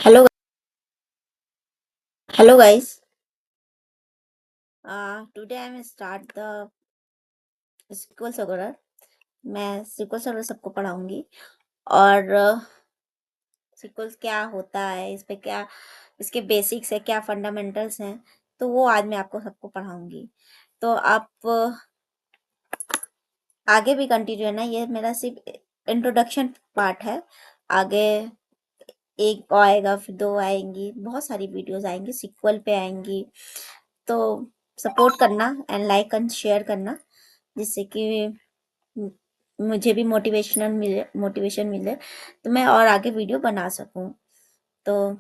Hello hello guys. Today I am start the SQL server. मैं SQL server सबको पढ़ाऊंगी और SQL क्या होता है, इस पे क्या इसके बेसिक्स है, क्या फंडामेंटल्स हैं, तो वो आज मैं आपको सबको पढ़ाऊंगी। तो आप आगे भी कंटिन्यू है ना, ये मेरा सिर्फ इंट्रोडक्शन पार्ट है। आगे एक आएगा, फिर दो आएंगी, बहुत सारी वीडियोस आएंगी, SQL पे आएंगी। तो सपोर्ट करना एंड लाइक एंड शेयर करना, जिससे कि मुझे भी मोटिवेशन मिले तो मैं और आगे वीडियो बना सकूं। तो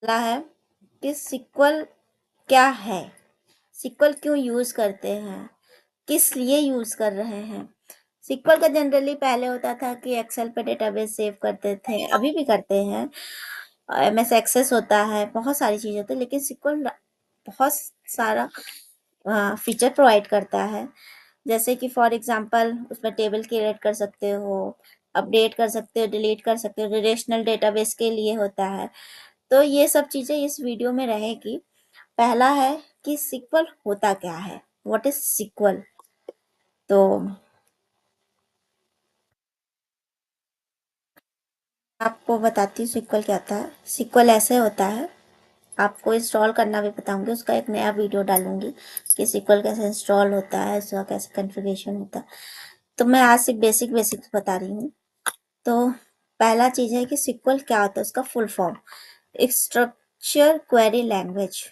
पहला है कि सिक्वल क्या है, सिक्वल क्यों यूज करते हैं, किस लिए यूज कर रहे हैं। सिक्वल का जनरली पहले होता था कि एक्सेल पे डेटाबेस सेव करते थे, अभी भी करते हैं। MS एक्सेस होता है, बहुत सारी चीजें होती है, लेकिन सिक्वल बहुत सारा फीचर प्रोवाइड करता है। जैसे कि फॉर एग्जांपल उसमें टेबल क्रिएट कर सकते हो, अपडेट कर सकते हो, डिलीट कर सकते हो, रिलेशनल डेटाबेस के लिए होता है। तो ये सब चीज़ें इस वीडियो में रहेगी। पहला है कि सिक्वल होता क्या है, व्हाट इज सिक्वल। तो आपको बताती हूँ सिक्वल क्या होता है। सिक्वल ऐसे होता है, आपको इंस्टॉल करना भी बताऊंगी, उसका एक नया वीडियो डालूंगी कि सिक्वल कैसे इंस्टॉल होता है, उसका कैसे कॉन्फ़िगरेशन होता है। तो मैं आज सिर्फ बेसिक बेसिक्स बता रही हूँ। तो पहला चीज है कि सिक्वल क्या होता है, उसका फुल फॉर्म एक स्ट्रक्चर क्वेरी लैंग्वेज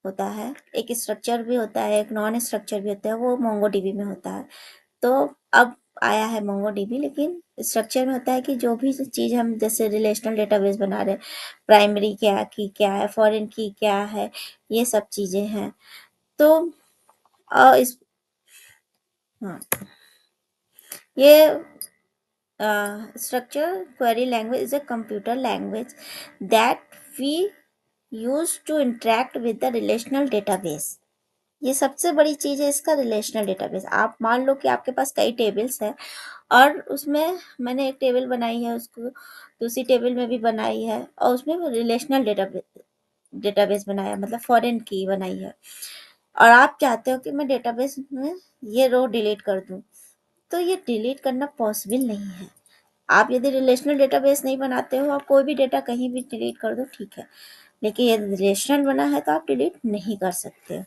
होता है। एक स्ट्रक्चर भी होता है, एक नॉन स्ट्रक्चर भी होता है, वो मोंगोडीबी में होता है। तो अब आया है मोंगोडीबी, लेकिन स्ट्रक्चर में होता है कि जो भी चीज हम जैसे रिलेशनल डेटाबेस बना रहे हैं, प्राइमरी क्या की क्या है, फॉरेन की क्या है, ये सब चीजें हैं। तो इस हाँ, ये structure query language is a computer language that we use to interact with the relational database। ये सबसे बड़ी चीज है इसका, रिलेशनल डेटाबेस। आप मान लो कि आपके पास कई टेबल्स हैं और उसमें मैंने एक टेबल बनाई है, उसको दूसरी टेबल में भी बनाई है, और उसमें रिलेशनल डेटाबेस बनाया, मतलब फॉरेन की बनाई है। और आप चाहते हो कि मैं डेटाबेस में ये रो डिलीट कर दूं, तो ये डिलीट करना पॉसिबल नहीं है। आप यदि रिलेशनल डेटाबेस नहीं बनाते हो, आप कोई भी डेटा कहीं भी डिलीट कर दो, ठीक है, लेकिन यदि रिलेशनल बना है तो आप डिलीट नहीं कर सकते।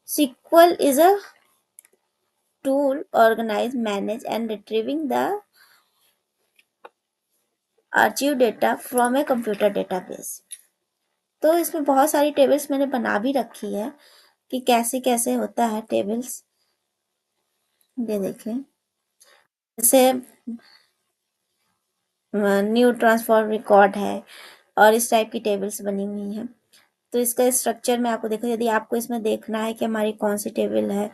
SQL is a tool organize, manage and retrieving the archive data from a computer database। तो इसमें बहुत सारी टेबल्स मैंने बना भी रखी है कि कैसे कैसे होता है टेबल्स। ये देखें, जैसे न्यू ट्रांसफॉर्म रिकॉर्ड है और इस टाइप की टेबल्स बनी हुई हैं। तो इसका स्ट्रक्चर मैं आपको देखो, यदि आपको इसमें देखना है कि हमारी कौन सी टेबल है,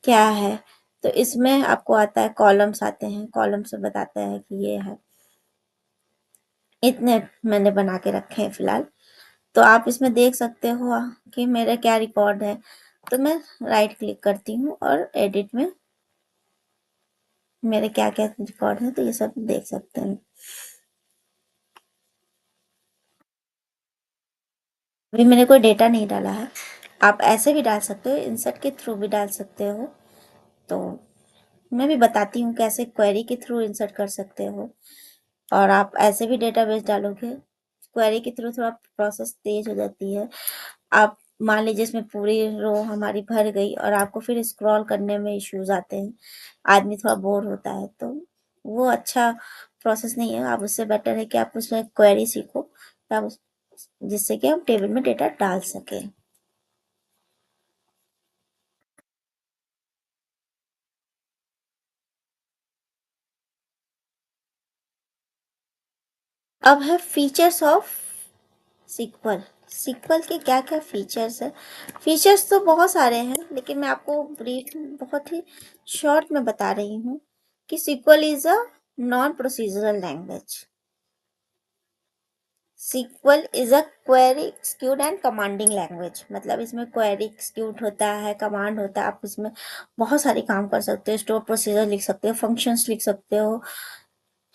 क्या है, तो इसमें आपको आता है, कॉलम्स आते हैं, कॉलम से बताता है कि ये है। इतने मैंने बना के रखे हैं फिलहाल। तो आप इसमें देख सकते हो कि मेरा क्या रिकॉर्ड है। तो मैं राइट क्लिक करती हूँ और एडिट में मेरे क्या क्या रिकॉर्ड है, तो ये सब देख सकते हैं। अभी मैंने कोई डेटा नहीं डाला है, आप ऐसे भी डाल सकते हो, इंसर्ट के थ्रू भी डाल सकते हो। तो मैं भी बताती हूँ कैसे क्वेरी के थ्रू इंसर्ट कर सकते हो, और आप ऐसे भी डेटाबेस डालोगे। क्वेरी के थ्रू थोड़ा प्रोसेस तेज हो जाती है। आप मान लीजिए इसमें पूरी रो हमारी भर गई और आपको फिर स्क्रॉल करने में इश्यूज आते हैं, आदमी थोड़ा बोर होता है, तो वो अच्छा प्रोसेस नहीं है। आप उससे बेटर है कि आप उसमें क्वेरी सीखो, जिससे कि हम टेबल में डेटा डाल सकें। अब है फीचर्स ऑफ सिक्वल। सिक्वल के क्या क्या फीचर्स है। फीचर्स तो बहुत सारे हैं, लेकिन मैं आपको ब्रीफ बहुत ही शॉर्ट में बता रही हूँ कि SQL is a non procedural language. SQL is a query execute and commanding language, मतलब इसमें क्वेरी एक्सिक्यूट होता है, कमांड होता है, आप इसमें बहुत सारे काम कर सकते हो, स्टोर प्रोसीजर लिख सकते हो, फंक्शंस लिख सकते हो,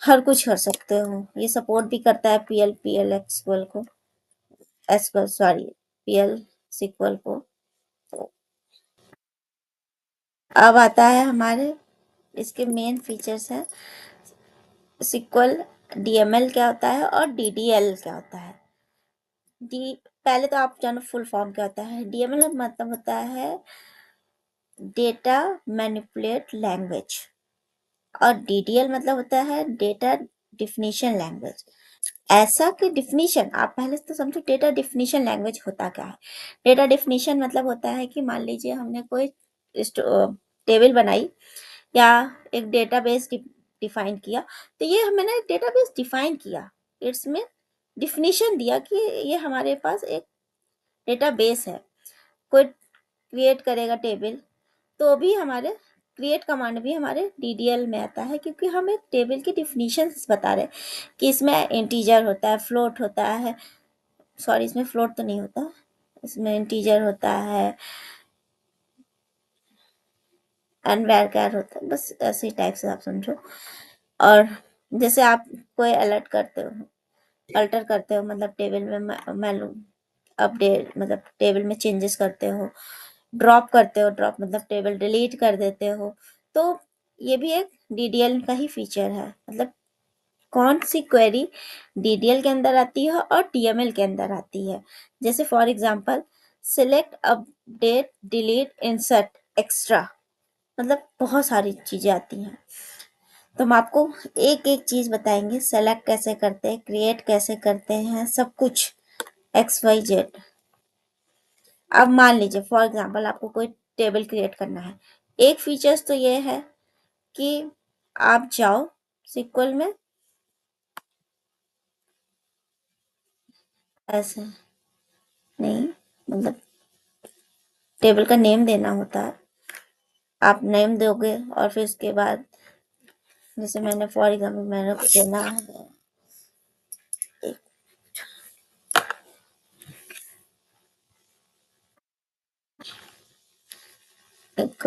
हर कुछ कर सकते हो। ये सपोर्ट भी करता है पीएल एक्सक्यूएल को, एसक्यूएल सॉरी, पीएल सीक्वल को। तो अब आता है हमारे इसके मेन फीचर्स है सीक्वल, डीएमएल क्या होता है और डीडीएल क्या होता है। डी पहले तो आप जानो फुल फॉर्म क्या होता है। डीएमएल मतलब होता है डेटा मैनिपुलेट लैंग्वेज, और डीडीएल मतलब होता है डेटा डिफिनीशन लैंग्वेज। ऐसा कि डिफिनीशन, आप पहले तो समझो डेटा डिफिनीशन लैंग्वेज होता क्या है। डेटा डिफिनीशन मतलब होता है कि मान लीजिए हमने कोई टेबल बनाई या एक डेटाबेस डिफाइन किया, तो ये मैंने एक डेटाबेस डिफाइन किया, इसमें डिफिनीशन दिया कि ये हमारे पास एक डेटाबेस है। कोई क्रिएट करेगा टेबल, तो भी हमारे क्रिएट कमांड भी हमारे डीडीएल में आता है, क्योंकि हम एक टेबल की डिफिनीशन बता रहे हैं कि इसमें इंटीजर होता है, फ्लोट होता है, सॉरी इसमें फ्लोट तो नहीं होता, इसमें इंटीजर होता है एंड वैरचर होता है, बस ऐसे टाइप से आप समझो। और जैसे आप कोई अलर्ट करते हो, अल्टर करते हो, मतलब टेबल में मालूम अपडेट, मतलब टेबल में चेंजेस करते हो, ड्रॉप करते हो, ड्रॉप मतलब टेबल डिलीट कर देते हो, तो ये भी एक डीडीएल का ही फीचर है। मतलब कौन सी क्वेरी डीडीएल के अंदर आती है और डीएमएल के अंदर आती है। जैसे for example select, update, delete, insert, extra, मतलब बहुत सारी चीजें आती हैं। तो हम आपको एक एक चीज बताएंगे, सेलेक्ट कैसे करते हैं, क्रिएट कैसे करते हैं, सब कुछ एक्स वाई जेड। अब मान लीजिए फॉर एग्जांपल आपको कोई टेबल क्रिएट करना है। एक फीचर्स तो ये है कि आप जाओ सीक्वल में, ऐसे नहीं, मतलब टेबल का नेम देना होता है, आप नेम दोगे और फिर उसके बाद जैसे मैंने फॉर एग्जांपल मैंने को देना है एक, एक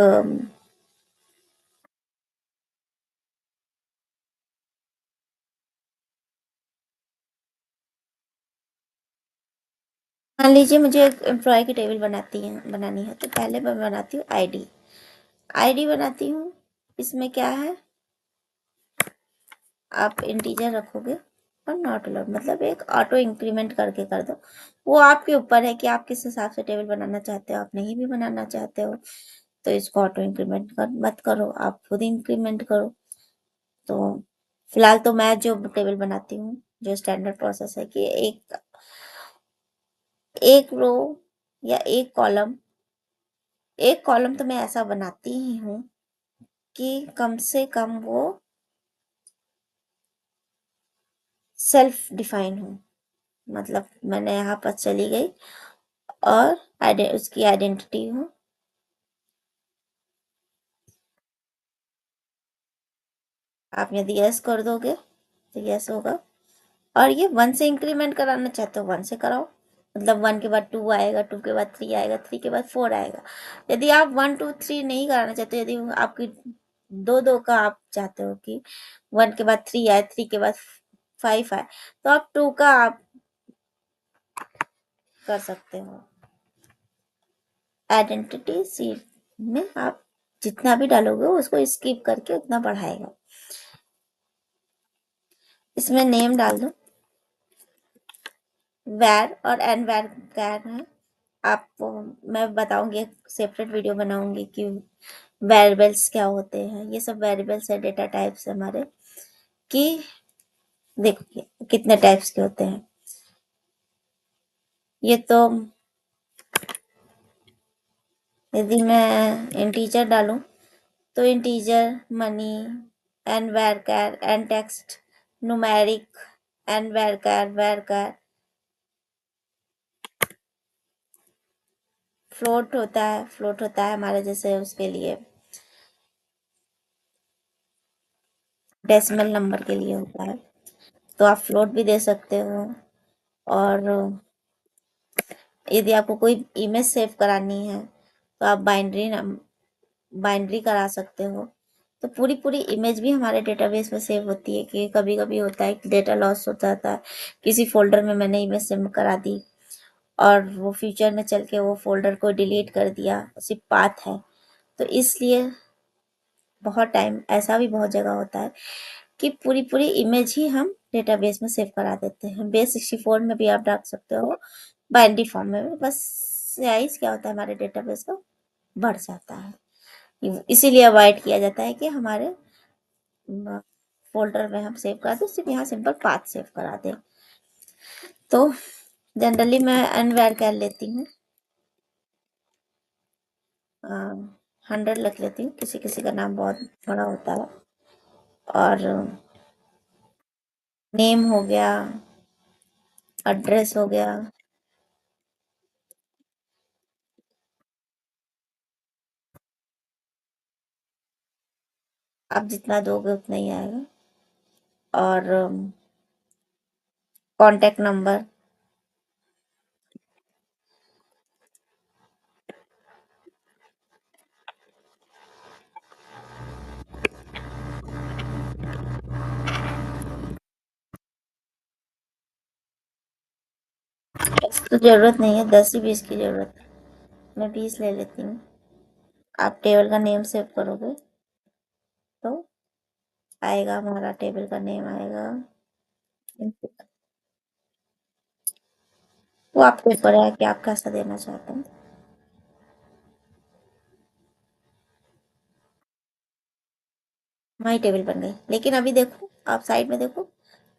मान लीजिए मुझे एक एम्प्लॉय की टेबल बनानी है, तो पहले मैं बनाती हूँ आईडी, आईडी बनाती हूँ। इसमें क्या है, आप इंटीजर रखोगे और नॉट अलाउड, मतलब एक ऑटो इंक्रीमेंट करके कर दो। वो आपके ऊपर है कि आप किस हिसाब से टेबल बनाना चाहते हो, आप नहीं भी बनाना चाहते हो तो इसको ऑटो इंक्रीमेंट मत करो, आप खुद इंक्रीमेंट करो। तो फिलहाल तो मैं जो टेबल बनाती हूँ, जो स्टैंडर्ड प्रोसेस है कि एक रो या एक कॉलम तो मैं ऐसा बनाती ही हूँ कि कम से कम वो सेल्फ डिफाइन हो, मतलब मैंने यहाँ पर चली गई और उसकी आइडेंटिटी हो। आप यदि यस कर दोगे तो यस होगा। और ये वन से इंक्रीमेंट कराना चाहते हो वन से कराओ, मतलब वन के बाद टू आएगा, टू के बाद थ्री आएगा, थ्री के बाद फोर आएगा। यदि आप वन टू थ्री नहीं कराना चाहते, यदि आपकी दो दो का आप चाहते हो कि वन के बाद थ्री आए, थ्री के बाद फाइव आए, तो आप टू का आप कर सकते हो। आइडेंटिटी सीट में आप जितना भी डालोगे उसको स्किप करके उतना बढ़ाएगा। इसमें नेम डाल दो, वैर और एन वैर कैर है। आपको मैं बताऊंगी, एक सेपरेट वीडियो बनाऊंगी कि वेरिएबल्स क्या होते हैं। ये सब वेरिएबल्स है, डेटा टाइप्स हमारे, कि देखिए कितने टाइप्स के होते हैं। ये तो यदि मैं इंटीजर डालूं तो integer, money, nvarchar, ntext, numeric, nvarchar, varchar, float होता है हमारे जैसे उसके लिए डेसिमल नंबर के लिए होता है, तो आप फ्लोट भी दे सकते हो। और यदि आपको कोई इमेज सेव करानी है तो आप बाइनरी करा सकते हो। तो पूरी पूरी इमेज भी हमारे डेटाबेस में सेव होती है। कि कभी कभी होता है कि डेटा लॉस हो जाता है, किसी फोल्डर में मैंने इमेज सेव करा दी और वो फ्यूचर में चल के वो फोल्डर को डिलीट कर दिया, सिर्फ पाथ है। तो इसलिए बहुत टाइम ऐसा भी बहुत जगह होता है कि पूरी पूरी इमेज ही हम डेटाबेस में सेव करा देते हैं। बेस 64 में भी आप रख सकते हो, बाइनरी फॉर्म में भी। बस साइज क्या होता है, हमारे डेटाबेस का बढ़ जाता है। इसीलिए अवॉइड किया जाता है कि हमारे फोल्डर में हम सेव करा दें, सिर्फ यहाँ सिंपल पाथ सेव करा दें। तो जनरली मैं अनवेयर कर लेती हूँ, 100 लिख लेती हूँ, किसी किसी का नाम बहुत बड़ा होता है। और नेम हो गया, एड्रेस हो गया। आप जितना दोगे उतना ही आएगा। और कांटेक्ट नंबर, तो जरूरत नहीं है, 10 ही 20 की जरूरत है। मैं 20 ले लेती हूँ। आप टेबल का नेम सेव करोगे तो आएगा, हमारा टेबल का नेम आएगा। वो आपके ऊपर है कि आप कैसा देना चाहते हैं। हमारी टेबल बन गई, लेकिन अभी देखो, आप साइड में देखो,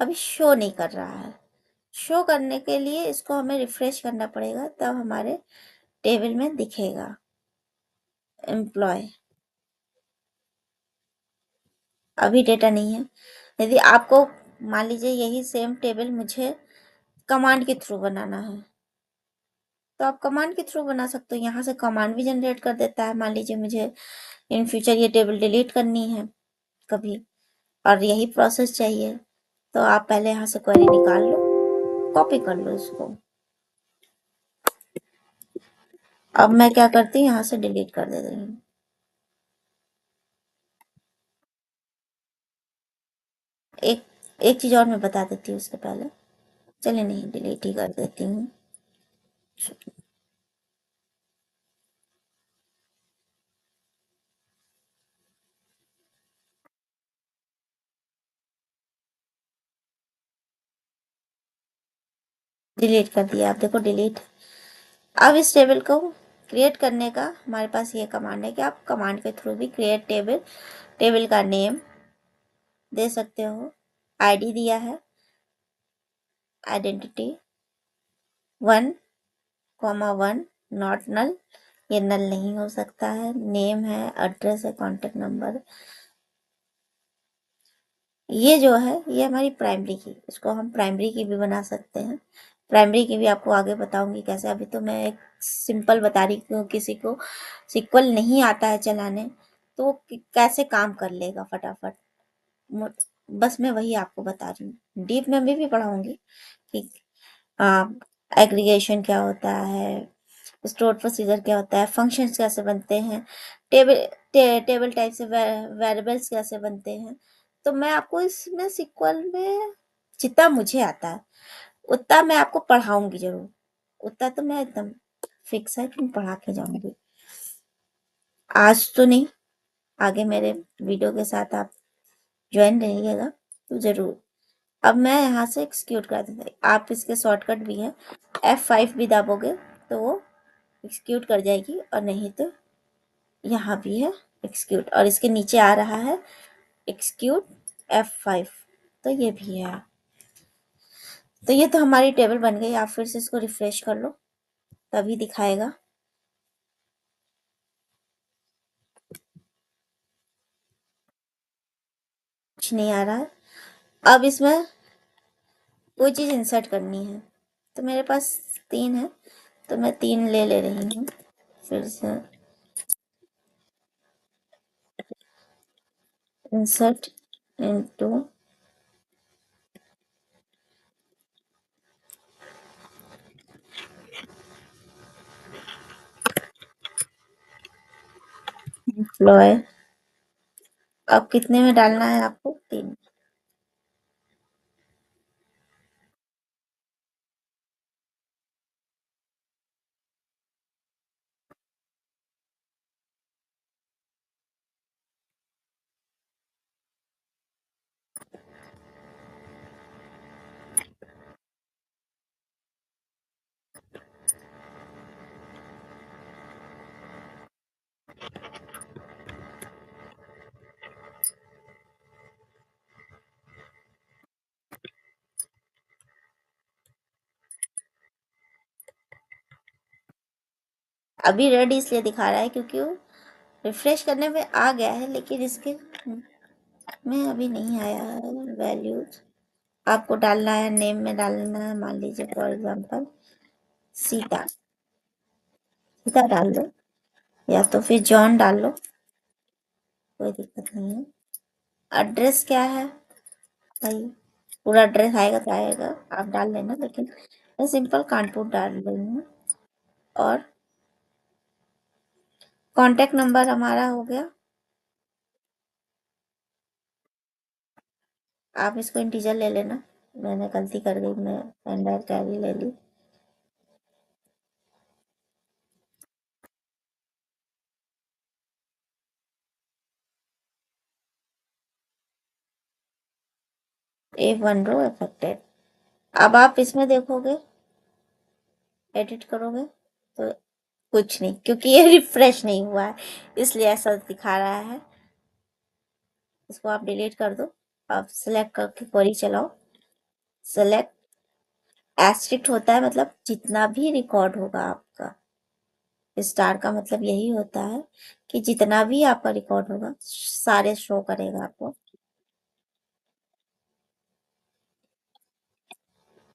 अभी शो नहीं कर रहा है। शो करने के लिए इसको हमें रिफ्रेश करना पड़ेगा, तब हमारे टेबल में दिखेगा एम्प्लॉय। अभी डेटा नहीं है। यदि आपको मान लीजिए यही सेम टेबल मुझे कमांड के थ्रू बनाना है, तो आप कमांड के थ्रू बना सकते हो। यहाँ से कमांड भी जनरेट कर देता है। मान लीजिए मुझे इन फ्यूचर ये टेबल डिलीट करनी है कभी, और यही प्रोसेस चाहिए, तो आप पहले यहाँ से क्वेरी निकाल लो, कॉपी कर लो इसको। अब मैं क्या करती हूँ, यहाँ से डिलीट कर दे रही हूँ। एक एक चीज और मैं बता देती हूँ उसके पहले। चलिए, नहीं, डिलीट ही कर देती हूँ। डिलीट कर दिया, आप देखो डिलीट। अब इस टेबल को क्रिएट करने का हमारे पास ये कमांड है कि आप कमांड के थ्रू भी क्रिएट टेबल, टेबल का नेम दे सकते हो, आईडी दिया है, आइडेंटिटी 1,1 नॉट नल, ये नल नहीं हो सकता है। नेम है, एड्रेस है, कॉन्टेक्ट नंबर। ये जो है ये हमारी प्राइमरी की, इसको हम प्राइमरी की भी बना सकते हैं। प्राइमरी की भी आपको आगे बताऊंगी कैसे। अभी तो मैं एक सिंपल बता रही हूँ, किसी को सिक्वल नहीं आता है चलाने तो वो कैसे काम कर लेगा फटाफट। बस मैं वही आपको बता रही हूँ। डीप में भी पढ़ाऊंगी कि एग्रीगेशन क्या होता है, स्टोर प्रोसीजर क्या होता है, फंक्शंस कैसे बनते हैं, टेबल टाइप से वेरिएबल्स कैसे बनते हैं। तो मैं आपको इसमें सीक्वल में जितना मुझे आता है उतना मैं आपको पढ़ाऊंगी जरूर। उतना तो मैं एकदम फिक्स है कि मैं पढ़ा के जाऊंगी। आज तो नहीं, आगे मेरे वीडियो के साथ आप ज्वाइन रहिएगा तो जरूर। अब मैं यहाँ से एक्सक्यूट कर देती, आप इसके शॉर्टकट भी है, F5 भी दाबोगे तो वो एक्सक्यूट कर जाएगी, और नहीं तो यहाँ भी है एक्सक्यूट, और इसके नीचे आ रहा है एक्सक्यूट F5, तो ये भी है। तो ये तो हमारी टेबल बन गई। आप फिर से इसको रिफ्रेश कर लो, तभी दिखाएगा। कुछ नहीं आ रहा है। अब इसमें कोई चीज़ इंसर्ट करनी है, तो मेरे पास 3 है, तो मैं 3 ले रही हूँ। फिर से इंसर्ट इनटू एम्प्लॉय अब कितने में डालना है आपको? 3। अभी रेड इसलिए दिखा रहा है क्योंकि वो रिफ्रेश करने में आ गया है, लेकिन इसके में अभी नहीं आया है वैल्यूज। आपको डालना है, नेम में डालना है, मान लीजिए फॉर एग्जांपल सीता। सीता डाल दो, या तो फिर जॉन डाल लो, कोई दिक्कत नहीं है। एड्रेस क्या है भाई? पूरा एड्रेस आएगा तो आएगा, आप डाल लेना, लेकिन मैं सिंपल कानपुर डाल रही हूँ। और कॉन्टेक्ट नंबर हमारा हो गया। आप इसको इंटीजर ले लेना, मैंने गलती कर गई, मैं एंडर कैरी ले ली। A1 रो अफेक्टेड। अब आप इसमें देखोगे, एडिट करोगे तो कुछ नहीं, क्योंकि ये रिफ्रेश नहीं हुआ है, इसलिए ऐसा दिखा रहा है। इसको आप डिलीट कर दो। अब सिलेक्ट करके क्वेरी चलाओ। सेलेक्ट एस्ट्रिक्ट होता है, मतलब जितना भी रिकॉर्ड होगा आपका। स्टार का मतलब यही होता है कि जितना भी आपका रिकॉर्ड होगा सारे शो करेगा आपको,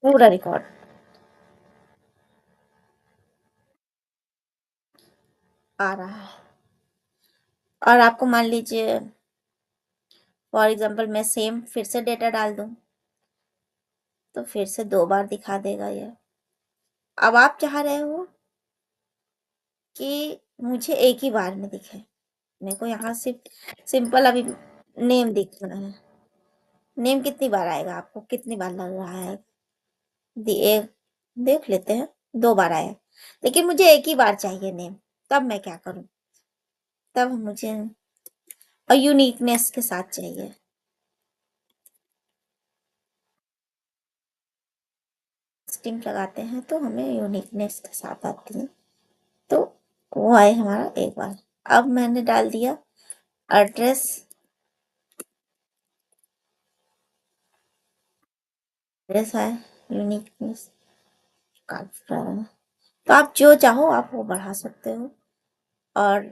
पूरा रिकॉर्ड आ रहा है। और आपको मान लीजिए फॉर एग्जांपल मैं सेम फिर से डेटा डाल दूं, तो फिर से 2 बार दिखा देगा ये। अब आप चाह रहे हो कि मुझे एक ही बार में दिखे, मेरे को यहाँ सिर्फ सिंपल अभी नेम दिखना है। नेम कितनी बार आएगा, आपको कितनी बार लग रहा है? एक देख लेते हैं, 2 बार आया, लेकिन मुझे एक ही बार चाहिए नेम। तब मैं क्या करूं? तब मुझे और यूनिकनेस के साथ चाहिए। स्टिंग लगाते हैं तो हमें यूनिकनेस के साथ आती है, तो वो आए हमारा एक बार। अब मैंने डाल दिया एड्रेस। एड्रेस आए, यूनिकनेस कार्ड। तो आप जो चाहो आप वो बढ़ा सकते हो। और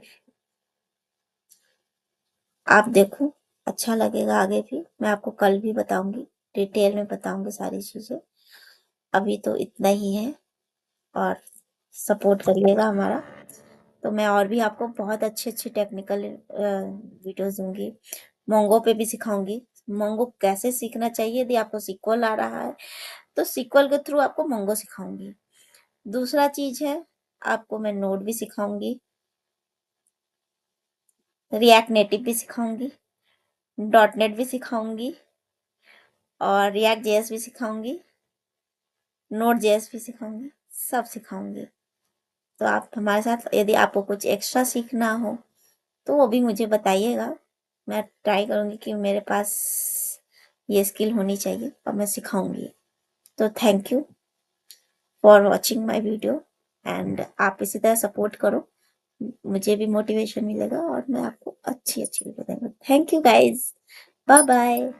आप देखो, अच्छा लगेगा। आगे भी मैं आपको कल भी बताऊंगी, डिटेल में बताऊंगी सारी चीजें। अभी तो इतना ही है, और सपोर्ट करिएगा हमारा। तो मैं और भी आपको बहुत अच्छे अच्छे टेक्निकल वीडियोस दूंगी। मोंगो पे भी सिखाऊंगी, मोंगो कैसे सीखना चाहिए। यदि आपको सीक्वल आ रहा है तो सीक्वल के थ्रू आपको मोंगो सिखाऊंगी। दूसरा चीज है, आपको मैं नोड भी सिखाऊंगी, रिएक्ट नेटिव भी सिखाऊंगी, डॉट नेट भी सिखाऊंगी, और रिएक्ट जेएस भी सिखाऊंगी, नोड जेएस भी सिखाऊंगी, सब सिखाऊंगी। तो आप हमारे साथ, यदि आपको कुछ एक्स्ट्रा सीखना हो तो वो भी मुझे बताइएगा। मैं ट्राई करूंगी कि मेरे पास ये स्किल होनी चाहिए, और मैं सिखाऊंगी। तो thank you for watching my video, and आप इसी तरह सपोर्ट करो, मुझे भी मोटिवेशन मिलेगा, और मैं आपको अच्छी अच्छी वीडियो देंगे। Thank you guys, bye bye.